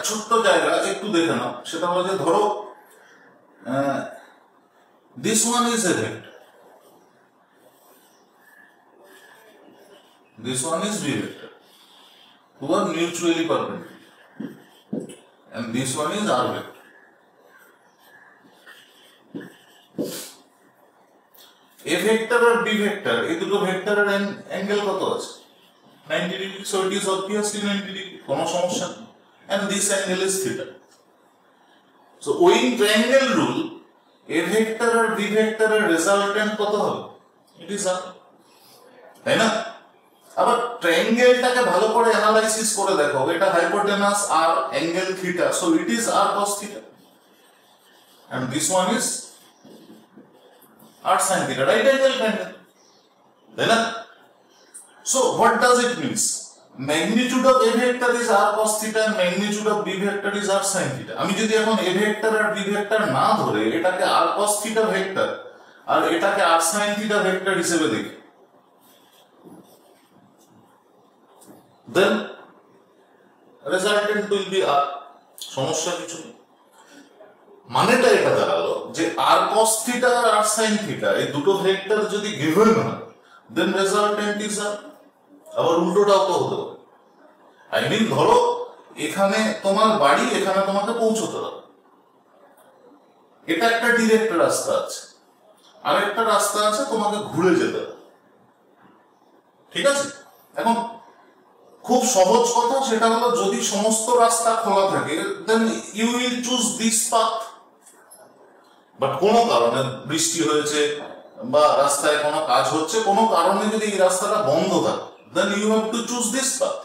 ছোট্ট জায়গা একটু দেখে নাও, সেটা হলো যে ধরো this one is a vector, this one is b vector, who are mutually perpendicular, and this one is r vector. A vector R b vector এই দুটো ভেক্টরের অ্যাঙ্গেল কত আছে? 90 degree, so it is obviously 90 degree, কোনো সমস্যা নেই, and this angle is theta. So owing triangle rule, a vector R b vector এর resultant কত হবে? It is r, তাই না? আবার ট্রায়াঙ্গেলটাকে ভালো করে অ্যানালাইসিস করে দেখো, এটা হাইপোটেনাস আর angle theta, so it is r cos theta, and this one is r sin theta, right angle triangle, তাই না? So what does it means? Magnitude of a vector is r cos theta and magnitude of b vector is r sin theta. আমি যদি এখন a vector R b vector না ধরে এটাকে r cos theta vector আর এটাকে r sin theta vector হিসেবে দেখি, then resultant will be r, সমস্যা কিছু নেই। মানেটা এটা দাঁড়ালো যে r cos theta আর r sin theta এই দুটো ভেক্টর যদি given হয়, then resultant is r। আবার উল্টোটাও তো হতে পারে, I mean ধরো এখানে তোমার বাড়ি, এখানে তোমাকে পৌঁছতে হবে, এটা একটা ডিরেক্ট রাস্তা আছে, আর একটা রাস্তা আছে তোমাকে ঘুরে যেতে হবে, ঠিক আছে? এখন খুব সহজ কথা, সেটা হলো যদি সমস্ত রাস্তা খোলা থাকে, then you will choose this path, but কোনো কারণে বৃষ্টি হয়েছে বা রাস্তায় কোনো কাজ হচ্ছে, কোনো কারণে যদি এই রাস্তাটা বন্ধ থাকে, then you have to choose this path,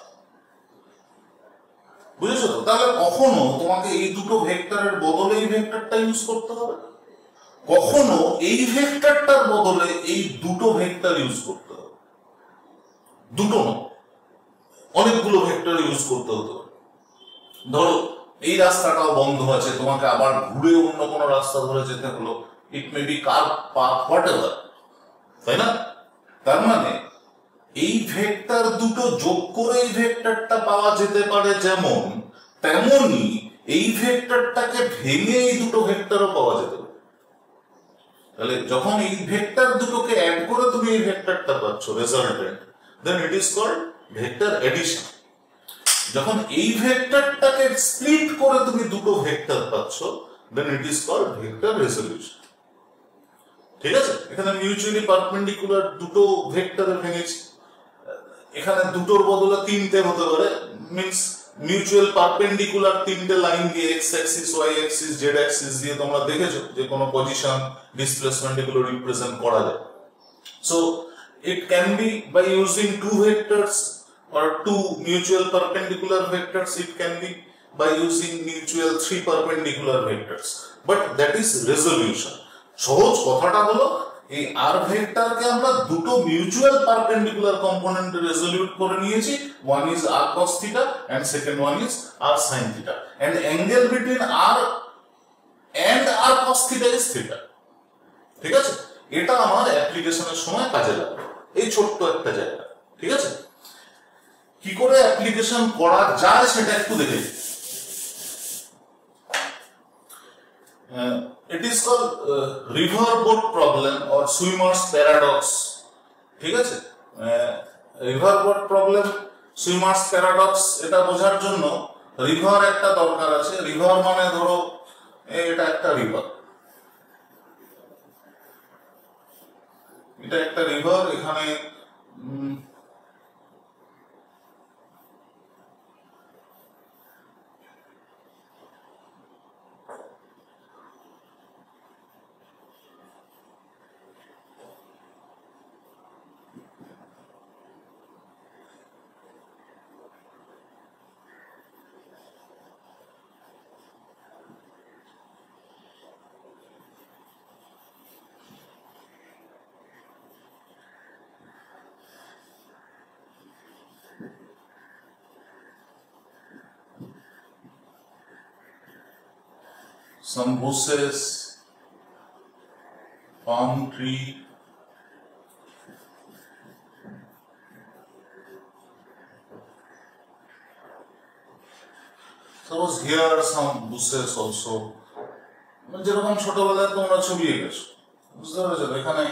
বুঝেছো তো? তাহলে কখনো তোমাকে এই দুটো ভেক্টরের বদলে এই ভেক্টরটা ইউজ করতে হবে, কখনো এই ভেক্টরটার বদলে এই দুটো ভেক্টর ইউজ করতে হবে, দুটো না অনেকগুলো ভেক্টর ইউজ করতে হতে পারে। ধরো এই রাস্তাটাও বন্ধ আছে, তোমাকে আবার ঘুরে অন্য কোনো রাস্তা ধরে যেতে হলো, it may be car path whatever, তাই না? তার মানে এই ভেক্টর দুটো যোগ করে এই ভেক্টরটা পাওয়া যেতে পারে, যেমন তেমনি এই ভেক্টরটাকে ভেঙে এই দুটো ভেক্টরও পাওয়া যেতে পারে। তাহলে যখন এই ভেক্টর দুটোকে অ্যাড করে তুমি এই ভেক্টরটা পাচ্ছ resultant, then it is called vector addition. যখন এই ভেক্টরটাকে স্প্লিট করে তুমি দুটো ভেক্টর পাচ্ছ, then it is called vector resolution. ঠিক আছে? এখানে মিউচুয়ালি পারপেন্ডিকুলার দুটো ভেক্টরে ভেঙেছি, এখানে দুটোর বদলে তিনটে হতে পারে, মিন্স মিউচুয়াল পারপেন্ডিকুলার তিনটে লাইন দিয়ে X axis, Y axis, Z axis দিয়ে তোমরা দেখেছো যে কোনো পজিশন, ডিসপ্লেসমেন্ট এগুলো রিপ্রেজেন্ট করা যায়। So it can be by using two vectors or two mutual perpendicular vectors, it can be by using mutual three perpendicular vectors, but that is resolution. সহজ কথাটা হলো এই r ভেক্টরকে আমরা দুটো মিউচুয়াল পারপেন্ডিকুলার কম্পোনেন্টে রেজোলিউট করে নিয়েছি, one is r cos theta and second one is r sin theta, and angle between r and r cos theta is theta। ঠিক আছে? এটা আমার অ্যাপ্লিকেশনের সময় কাজে লাগবে, এই ছোট্ট একটা জায়গা। ঠিক আছে? কি করে অ্যাপ্লিকেশন করা যায় সেটা একটু দেখে নিই। It is called river boat problem or swimmer's paradox। ঠিক আছে? river boat problem, swimmer's paradox এটা বোঝার জন্য রিভার একটা দরকার আছে। রিভার মানে ধরো এটা একটা রিভার, এটা একটা রিভার, এখানে some bushes, palm tree, Suppose here are some bushes also. যেরকম ছোটবেলায় তোমরা ছবি এঁকেছো, বুঝতে পেরেছো? এখানে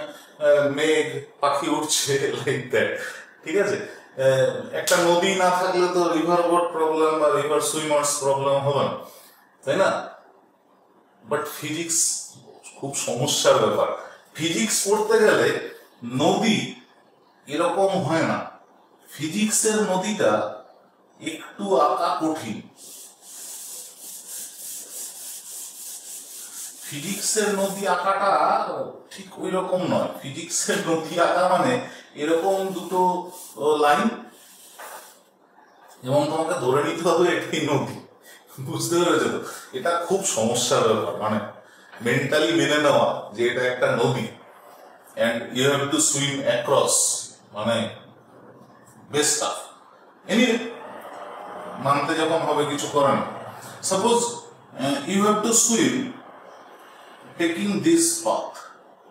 মেঘ, পাখি উঠছে, লাইক দ্যাট। ঠিক আছে, একটা নদী না থাকলে তো রিভার বোট প্রবলেম বা রিভার সুইমার্স প্রবলেম হবে না, তাই না? বাট ফিজিক্স খুব সমস্যার ব্যাপার। ফিজিক্স পড়তে গেলে নদী এরকম হয় না। ফিজিক্সের নদীটা একটু আঁকা কঠিন। ফিজিক্সের নদী আঁকাটা ঠিক ওই রকম নয়। ফিজিক্সের নদী আঁকা মানে এরকম দুটো লাইন এবং তোমাকে ধরে নিতে হবে এটাই নদী, বুঝতে পেরেছো তো? এটা খুব সমস্যার ব্যাপার, মানে মেন্টালি মেনে নেওয়া যে এটা একটা নদী and you have to swim across, মানে বেশ টাফ। এনিওয়ে, মানতে যখন হবে কিছু করে না। Suppose you have to swim taking this path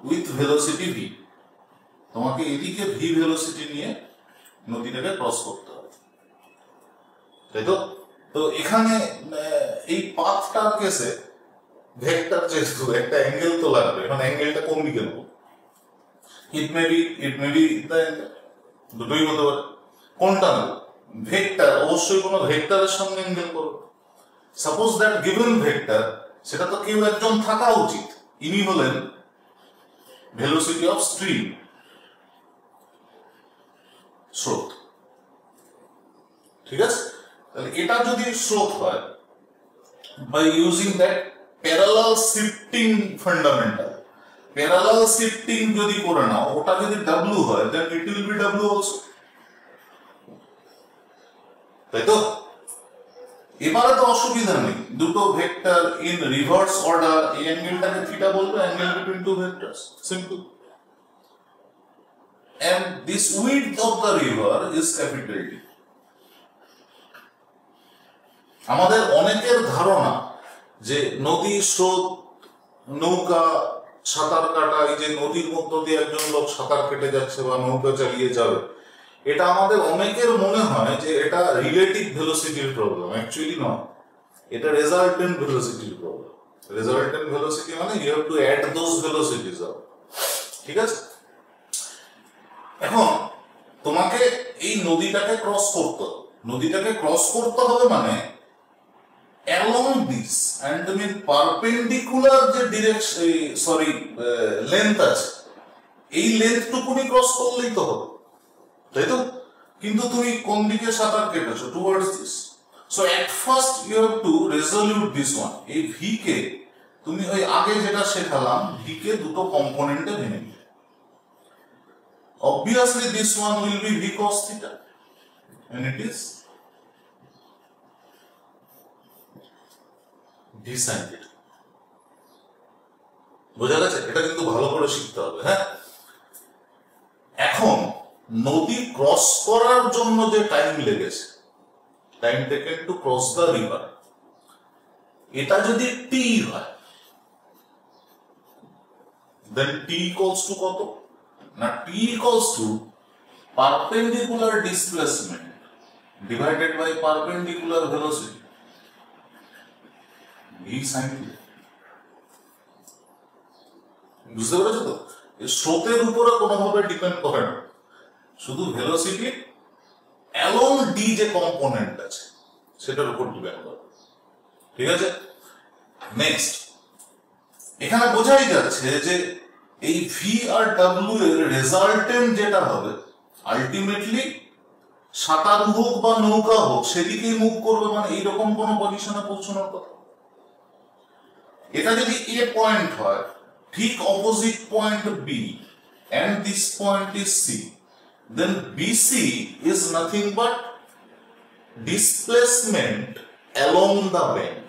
with velocity v, তোমাকে এদিকে v ভেলোসিটি নিয়ে নদীটাকে ক্রস করতে হবে, তাই তো? তো এখানে এই পাথটার কেসে ভেক্টর যেহেতু একটা অ্যাঙ্গেল তো লাগবে, এখন অ্যাঙ্গেলটা কোন দিকে নেব? ইট মে বি দুটোই হতে পারে। কোনটা নেব? ভেক্টর, অবশ্যই কোনো ভেক্টরের সঙ্গে অ্যাঙ্গেল করবে। সাপোজ দ্যাট গিভেন ভেক্টর, সেটা তো কেউ একজন থাকা উচিত, ইনি হলেন ভেলোসিটি অফ স্ট্রিম, স্রোত। ঠিক আছে, তাহলে এটা যদি স্রোত হয়, by using that parallel shifting fundamental, parallel shifting যদি করে নাও, ওটা যদি ডাব্লিউ হয়, then it will be W also, তাই তো? এবারে তো অসুবিধা নেই, দুটো ভেক্টর ইন রিভার্স অর্ডার, এই অ্যাঙ্গেলটাকে থিটা বলবে, angle between two vectors, simple. And this width of the river is capital D. আমাদের অনেকের ধারণা যে নদী, স্রোত, নৌকা, সাঁতার কাটা, এই যে নদীর মধ্য দিয়ে একজন লোক সাঁতার কেটে যাচ্ছে বা নৌকা চালিয়ে যাবে, এটা আমাদের অনেকের মনে হয় যে এটা রিলেটিভ ভেলোসিটির প্রবলেম। অ্যাকচুয়ালি নয়, এটা রেজাল্টেন্ট ভেলোসিটির প্রবলেম। রেজাল্টেন্ট ভেলোসিটি মানে you have to add those velocities up, ঠিক আছে? এখন তোমাকে এই নদীটাকে ক্রস করতে হবে। নদীটাকে ক্রস করতে হবে মানে along this and the perpendicular যে ডিরেকশন, সরি, লেন্থ আছে, এই লেন্থটুকুনি ক্রস করলেই তো হবে, তাই তো? কিন্তু তুমি কোন দিকে সাঁতার কেটেছো? Towards this. So at first you have to resolute this one. এই ভি কে তুমি ওই আগে যেটা শেখালাম, ভি কে দুটো কম্পোনেন্টে ভেঙে দিলে, obviously this one will be v cos theta and it is v sin theta। বোঝা গেছে? এটা কিন্তু ভালো করে শিখতে হবে। হ্যাঁ, এখন নদী ক্রস করার জন্য যে টাইম লেগেছে, time taken to cross the river, এটা যদি টি হয়, দেন টি ইকুয়ালস টু কত না? T equals to perpendicular displacement divided by perpendicular velocity, V sine theta. বুঝতে পেরেছো তো? স্রোতের উপরে কোনোভাবে ডিপেন্ড করে না, শুধু ভেলোসিটি অ্যালং ডি যে কম্পোনেন্ট আছে সেটার উপর ডিপেন্ড করে, ঠিক আছে? নেক্সট, এখানে বোঝাই যাচ্ছে যে এই ভি আর ডাব্লিউ এর রেজাল্টেন্ট যেটা হবে, আলটিমেটলি সাঁতার হোক বা নৌকা হোক সেদিকেই মুভ করবে, মানে এইরকম কোন পজিশনে পৌঁছানোর কথা। এটা যদি এ পয়েন্ট হয়, ঠিক opposite point B and this point is C, then BC is nothing but displacement along the bank,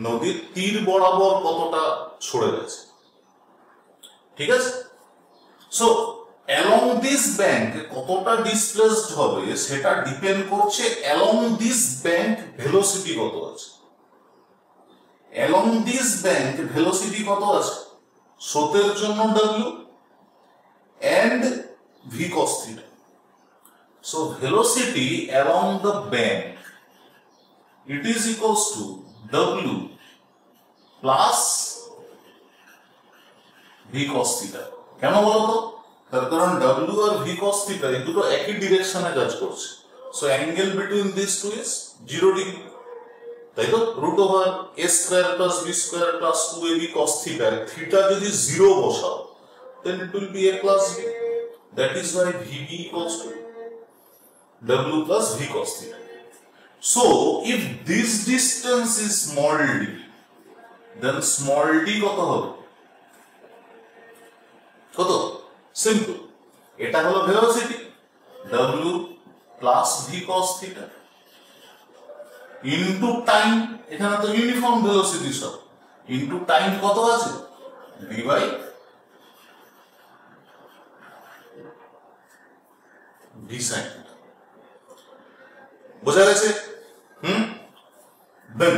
নদীর তীর বরাবর কতটা সরে গেছে, ঠিক আছে? সো along this bank কতটা ডিসপ্লেসড হবে সেটা ডিপেন্ড করছে along this bank ভেলোসিটি কত আছে। along this bank ভেলোসিটি কত আছে? স্রোতের জন্য W and v cos theta. So velocity along the bank it is equals to w plus v cos theta। কেন বলো তো? তার কারণ w আর v cos theta এই দুটো একই ডিরেকশনে কাজ করছে, so angle between this two is 0 degree, তাই তো? Root over a square plus b square plus 2ab cos theta, থিটা যদি 0 বসাও then it will be a plus b, that is why vb equals to w plus v cos theta। So if this distance is small d, then small d কত হবে? কত? Simple, এটা হলো velocity w plus v cos theta into time, এখানে তো uniform velocity সব, into time কত আছে? d by v sin theta। বোঝা গেছে? Then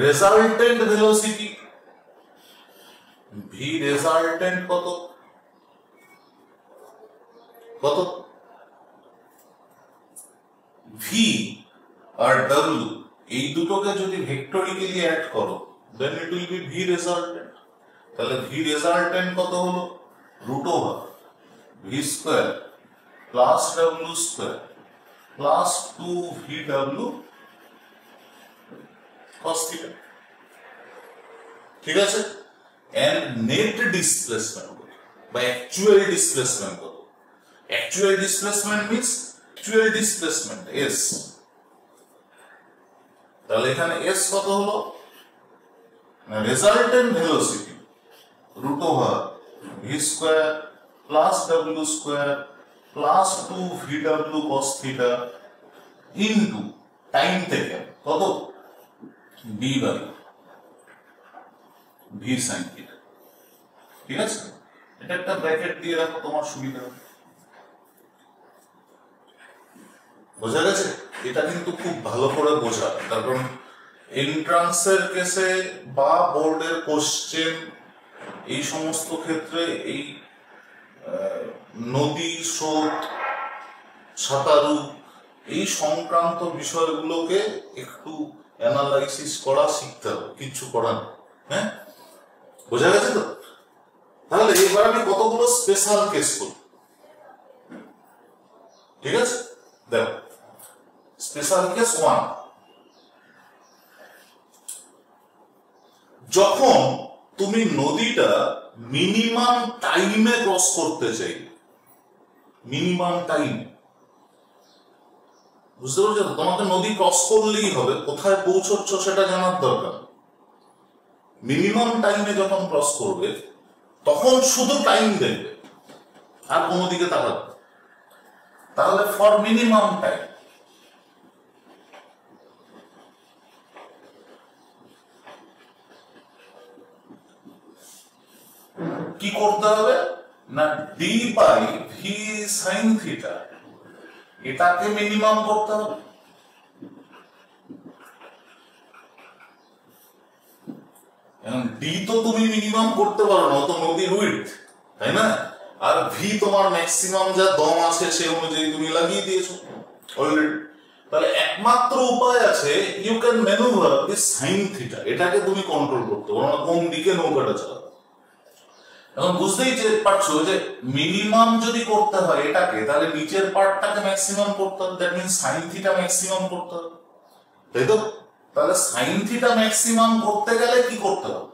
resultant velocity v resultant কত? কত? v আর w এই দুটোকে যদি ভেক্টরিক্যালি অ্যাড করো then it will be v resultant। তাহলে v resultant কত হলো? Root over v square plus w square plus 2vw cos theta। ঠিক আছে? and net displacement by actual displacement কত? actual displacement means actual displacement s, তাহলে এখানে s কত হলো? না resultant velocity root over v square plus w square plus 2vw cos theta into time থেকে কত? d by v sin theta। ঠিক আছে? এটা একটা ব্র্যাকেট দিয়ে রাখো, তোমার সুবিধা হবে। বোঝা গেছে? এটা কিন্তু খুব ভালো করে বোঝা, কারণ এন্ট্রান্সের কেসে বা বোর্ডের কোশ্চেন এই সমস্ত ক্ষেত্রে এই নদী, স্রোত, সাঁতারু এই সংক্রান্ত বিষয়গুলোকে একটু অ্যানালাইসিস করা শিখতে হবে, কিচ্ছু করার নেই। হ্যাঁ, বোঝা গেছে তো? তাহলে এবার আমি কতগুলো স্পেশাল কেস করব। ঠিক আছে, দেখো স্পেশাল কেস 1, যখন তুমি নদীটা মিনিমাম টাইমে ক্রস করতে চাই, মিনিমাম টাইম, বুঝতে পারছো? তোমাকে নদী ক্রস করলেই হবে, কোথায় পৌঁছচ্ছ সেটা জানার দরকার। মিনিমাম টাইমে যখন ক্রস করবে তখন শুধু টাইম দেখবে আর কোনো দিকে তাকাবে। তাহলে ফর মিনিমাম টাইম কি করতে হবে না, D by V sine theta এটাকে মিনিমাম করতে হবে। ডি তো তুমি মিনিমাম করতে পারো না, তো নদীর উইডথ, তাই না? আর ভি তোমার ম্যাক্সিমাম যা দম আছে সে অনুযায়ী তুমি লাগিয়ে দিয়েছো অলরেডি। তাহলে একমাত্র উপায় আছে, you can manoeuvre this sine theta, এটাকে তুমি কন্ট্রোল করতে পারো না কোন দিকে নৌকাটা চালাবে। এখন বুঝতেই পারছো যে মিনিমাম যদি করতে হয় এটাকে, তাহলে নিচের পার্টটাকে ম্যাক্সিমাম করতে হবে, that means sine theta maximum করতে হবে, তাই তো? তাহলে সাইন থিটা ম্যাক্সিমাম করতে গেলে কি করতে হবে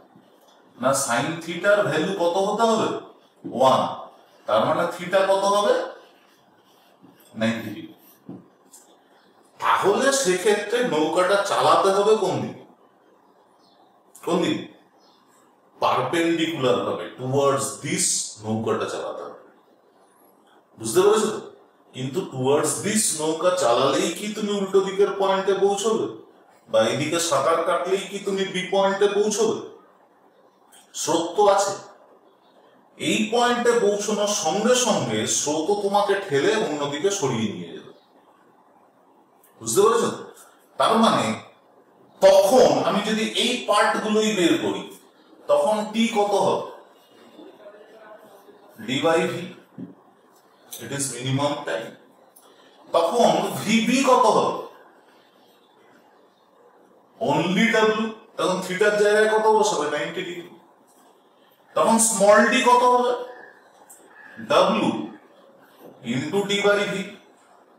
না, সাইন থিটার ভ্যালু কত হতে হবে? 1, তার মানে থিটা কত হবে? 90 ডিগ্রি। তাহলে সেক্ষেত্রে নৌকাটা চালাতে হবে কোন দিকে? কোন দিকে? পারপেন্ডিকুলার ভাবে টুয়ার্ডস দিস নৌকাটা চালাতে হবে, বুঝতে পেরেছো? কিন্তু টুয়ার্ডস দিস নৌকা চালালেই কি তুমি উল্টো দিকের পয়েন্টে পৌঁছবে, বা এইদিকে সাঁতার কাটলেই কি তুমি বি পয়েন্টে পৌঁছবে? স্রোত তো আছে, এই পয়েন্টে পৌঁছানোর সঙ্গে সঙ্গে স্রোত তোমাকে ঠেলে অন্যদিকে সরিয়ে নিয়ে যাবে, বুঝতে পেরেছো? তার মানে তখন আমি যদি এই পার্ট গুলোই বের করি, তখন টি কত হবে? D by V, it is minimum time. তখন ভিবি কত হবে? অনলি ডাব্লিউ, তখন থিটার জায়গায় কত বসাবে 90 ডিগ্রি। তখন স্মল ডি কত হবে ডাব্লিউ into d by v,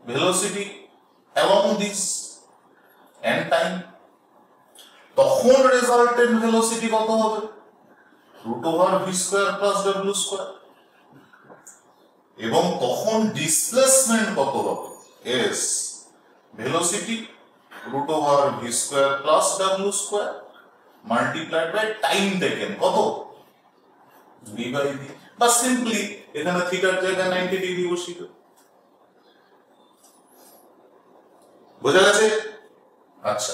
velocity along this and time। তখন রেজাল্টেন্ট ভেলোসিটি কত হবে root over v square plus ডাব্লিউ স্কয়ার। এবং তখন ডিসপ্লেসমেন্ট কত হবে s velocity root over v square plus ডাব্লিউ square multiplied by time taken কত ভি বাই ভি। বা সিম্পলি এখানে থিটার জায়গায় 90 ডিগ্রি বসিয়ে দেব। বোঝা গেছে? আচ্ছা,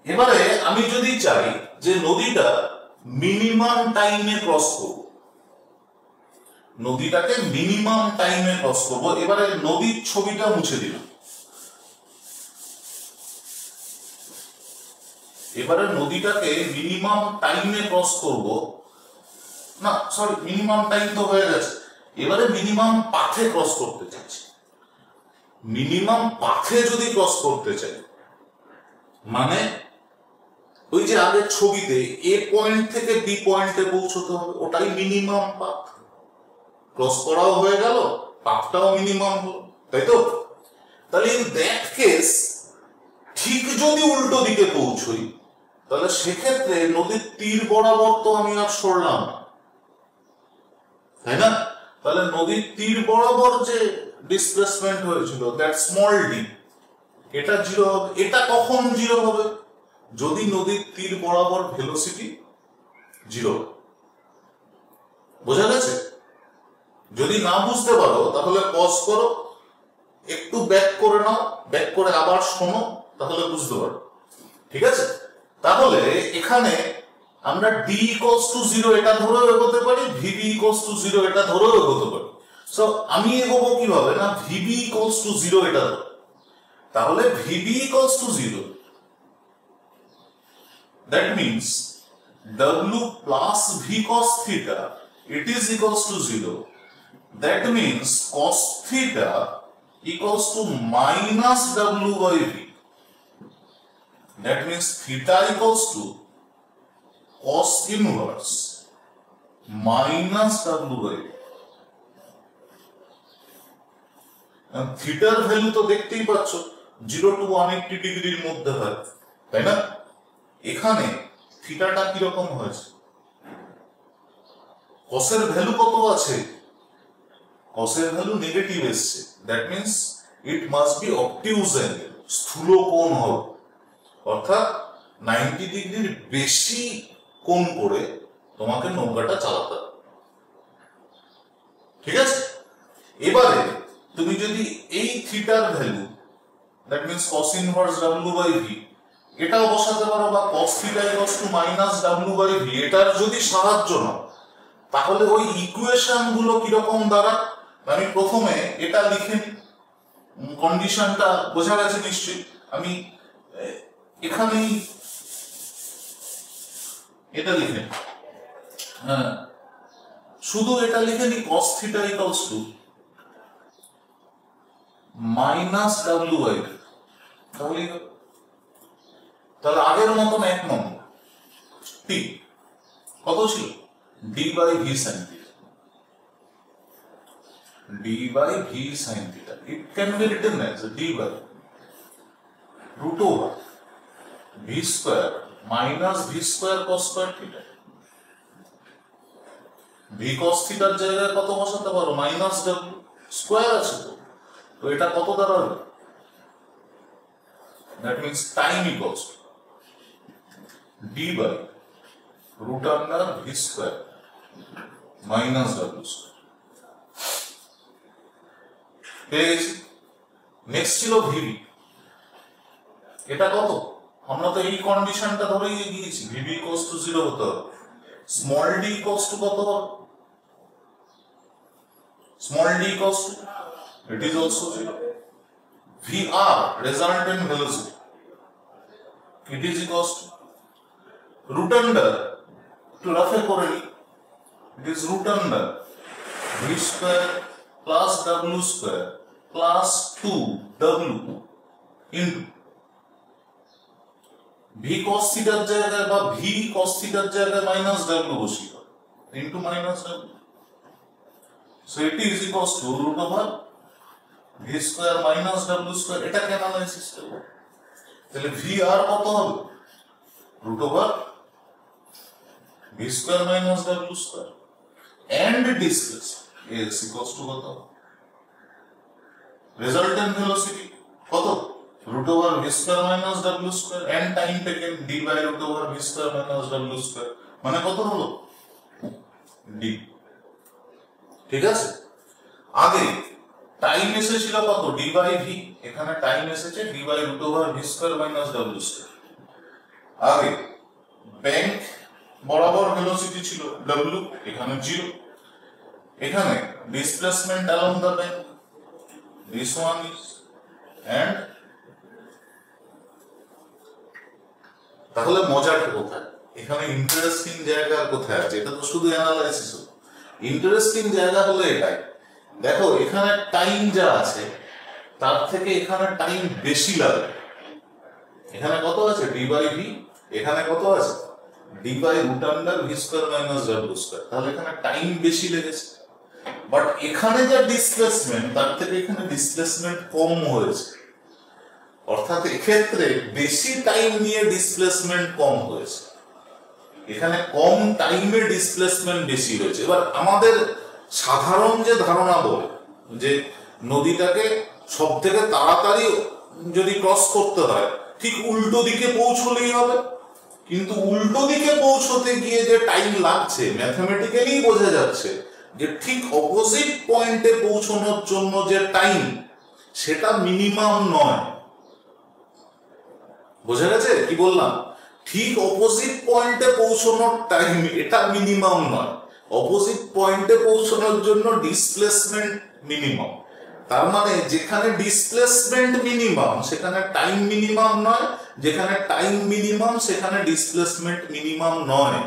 এবারে আমি যদি চাই যে নদীটা মিনিমাম টাইমে ক্রস করব, নদীটাকে মিনিমাম টাইমে ক্রস করব, এবারে নদীর ছবিটা মুছে দিলাম। এবারে নদীটাকে মিনিমাম টাইমে ক্রস করব, না সরি মিনিমাম টাইম তো হয়ে গেছে, এবারে মিনিমাম পাথে ক্রস করতে চাইছি। মিনিমাম পাথে যদি ক্রস করতে চাই মানে ওই যে আগের ছবিতে এ পয়েন্ট থেকে বি পয়েন্টে পৌঁছতে হবে, ওটাই মিনিমাম পাথ। ক্রস করাও হয়ে গেল, পাথটাও মিনিমাম হলো, তাই তো? তাহলে ইন দ্যাট কেস ঠিক যদি উল্টো দিকে পৌঁছই তাহলে সেক্ষেত্রে নদীর তীর বরাবর তো আমি আর সরলাম না, তাই না? তাহলে নদীর তীর বরাবর যে ডিসপ্লেসমেন্ট হয়েছিল দ্যাট স্মল ডি, এটা জিরো হবে। এটা কখন জিরো হবে? যদি নদীর তীর বরাবর ভেলোসিটি জিরো। বোঝা গেছে? যদি না বুঝতে পারো তাহলে পজ করো, একটু ব্যাক করে নাও, ব্যাক করে আবার শোনো, তাহলে বুঝতে পারো। ঠিক আছে? তাহলে এখানে আমরা d equals to 0 এটা ধরেও এগোতে পারি, vb equals to 0 এটা ধরেও এগোতে পারি। সো আমি এগোবো কিভাবে না vb equals to 0 এটা ধরে। তাহলে vb equals to 0, that means w plus v cos theta it is equals to 0, that means cos theta equals to minus w by v, that means theta equals to cos inverse minus w by v। থিটার value তো দেখতেই পাচ্ছ 0 to 180 ডিগ্রির মধ্যে হয়, তাই না? এখানে থিটাটা কিরকম হয়েছে? কসের ভ্যালু কত আছে? কসের ভ্যালু নেগেটিভ এসছে, that means it must be obtuse angle, স্থূল কোণ হবে, অর্থাৎ 90 ডিগ্রির বেশি কোণ করে তোমাকে নৌকাটা চালাতে হবে। ঠিক আছে? এবারে তুমি যদি এই থিটার value that means cos inverse w by v এটাও বসাতে পারো, বা cos theta equals to minus w by v এটার যদি সাহায্য নাও, তাহলে ওই ইকুয়েশন গুলো কিরকম দাঁড়ায় আমি প্রথমে এটা লিখে নিই। কন্ডিশনটা বোঝা গেছে নিশ্চয়ই? আমি এখানেই এটা লিখে, হ্যাঁ শুধু এটা লিখে নিই cos theta equals to minus w by v। তাহলে আগের মতন 1 নম্বর t কত ছিল d by v sin theta, d by v sin theta, it can be written as d by root over v square minus v square cos square theta। v cos theta এর জায়গায় কত বসাতে পারো minus w square আছে, তো এটা কত দাঁড়াবে? that means time equals d by root under v square minus w square। Next ছিল vb, এটা কত? আমরা তো এই কন্ডিশনটা ধরেই গিয়েছি, vb equals to 0 হতে হবে। স্মল d equals to কত হবে? Small d equals to it is also 0, vr resultant velocity it is equals to root under, to রাফে করে নি, it is root under v square plus w square plus 2w into V cos থিটার জায়গায় বা V cos থিটার জায়গায় minus ডাব্লিউ বসিয়ে হবে ইন্টু মাইনাস ডাব্লিউ। সো এটি is equals to root over v square minus ডাব্লিউ স্কয়ার। এটাকে অ্যানালাইসিস করব, তাহলে ভি আর কত হবে root over v square minus ডাব্লিউ square and displacement is equals to কত resultant velocity কত root over v square minus w square and time taken d by root over v square minus w square মানে কত হলো d। ঠিক আছে, আগে time এসেছিল কত d by v, এখানে টাইম এসেছে d by root over v square minus w square। আগে ব্যাংক বরাবর ভেলোসিটি ছিল w, এখানে 0। এখানে displacement along the bank, this one is and তাহলে মজাটা কোথায়, এখানে ইন্টারেস্টিং জায়গা কোথায় আছে? এটা তো শুধু অ্যানালাইসিস হলো, ইন্টারেস্টিং জায়গা হলো এটাই। দেখো এখানে টাইম যা আছে তার থেকে এখানে টাইম বেশি লাগে। এখানে কত আছে d by v, এখানে কত আছে d by root under v square minus w square, তাহলে এখানে টাইম বেশি লেগেছে। বাট এখানে যা ডিসপ্লেসমেন্ট তার থেকে এখানে ডিসপ্লেসমেন্ট কম হয়েছে, অর্থাৎ এক্ষেত্রে বেশি টাইম নিয়ে ডিসপ্লেসমেন্ট কম হয়েছে, এখানে কম টাইমে ডিসপ্লেসমেন্ট বেশি হয়েছে। এবার আমাদের সাধারণ যে ধারণা বলে যে নদীটাকে সব থেকে তাড়াতাড়ি যদি ক্রস করতে হয় ঠিক উল্টো দিকে পৌঁছলেই হবে, কিন্তু উল্টো দিকে পৌঁছতে গিয়ে যে টাইম লাগছে ম্যাথমেটিক্যালি বোঝা যাচ্ছে যে ঠিক অপোজিট পয়েন্টে পৌঁছানোর জন্য যে টাইম সেটা মিনিমাম নয়। বোঝা গেছে কি বললাম? ঠিক অপোজিট পয়েন্টে পৌঁছানোর টাইম এটা মিনিমাম নয়, অপোজিট পয়েন্টে পৌঁছানোর জন্য ডিসপ্লেসমেন্ট মিনিমাম। তার মানে যেখানে ডিসপ্লেসমেন্ট মিনিমাম সেখানে টাইম মিনিমাম নয়, যেখানে টাইম মিনিমাম সেখানে ডিসপ্লেসমেন্ট মিনিমাম নয়।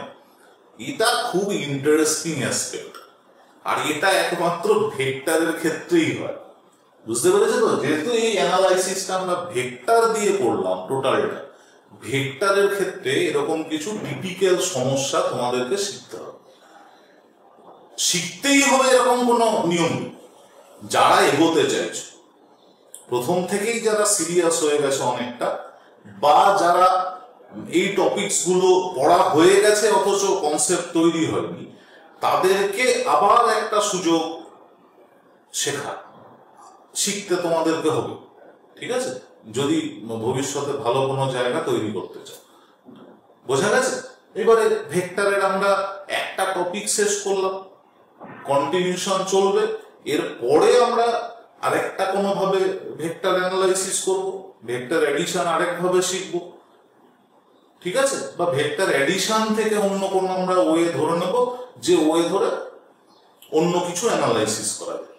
এটা খুব ইন্টারেস্টিং অ্যাসপেক্ট, আর এটা একমাত্র ভেক্টরের ক্ষেত্রেই হয়। বুঝতে পেরেছো তো? যেহেতু এই অ্যানালাইসিসটা আমরা ভেক্টর দিয়ে করলাম টোটালটা, ভেক্টরের ক্ষেত্রে এরকম কিছু টিপিক্যাল সমস্যা তোমাদেরকে শিখতে হবে, শিখতেই হবে। এরকম কোনো নিয়ম নেই। যারা এগোতে চাইছো প্রথম থেকেই, যারা সিরিয়াস হয়ে গেছে অনেকটা, বা যারা এই টপিকস গুলো পড়া হয়ে গেছে অথচ কনসেপ্ট তৈরি হয়নি, তাদেরকে আবার একটা সুযোগ শিখতে তোমাদেরকে হবে। ঠিক আছে, যদি ভবিষ্যতে ভালো কোনো জায়গা তৈরি করতে চাও। বোঝা গেছে? এবারে ভেক্টরের আমরা একটা টপিক শেষ করলাম, কন্টিনিউশন চলবে। এর পরে আমরা আরেকটা কোনোভাবে ভেক্টর অ্যানালাইসিস করব, ভেক্টর এডিশন আরেকভাবে শিখবো। ঠিক আছে, বা ভেক্টর এডিশন থেকে অন্য কোনো আমরা ওয়ে ধরে নেব, যে ওয়ে ধরে অন্য কিছু অ্যানালাইসিস করা যায়।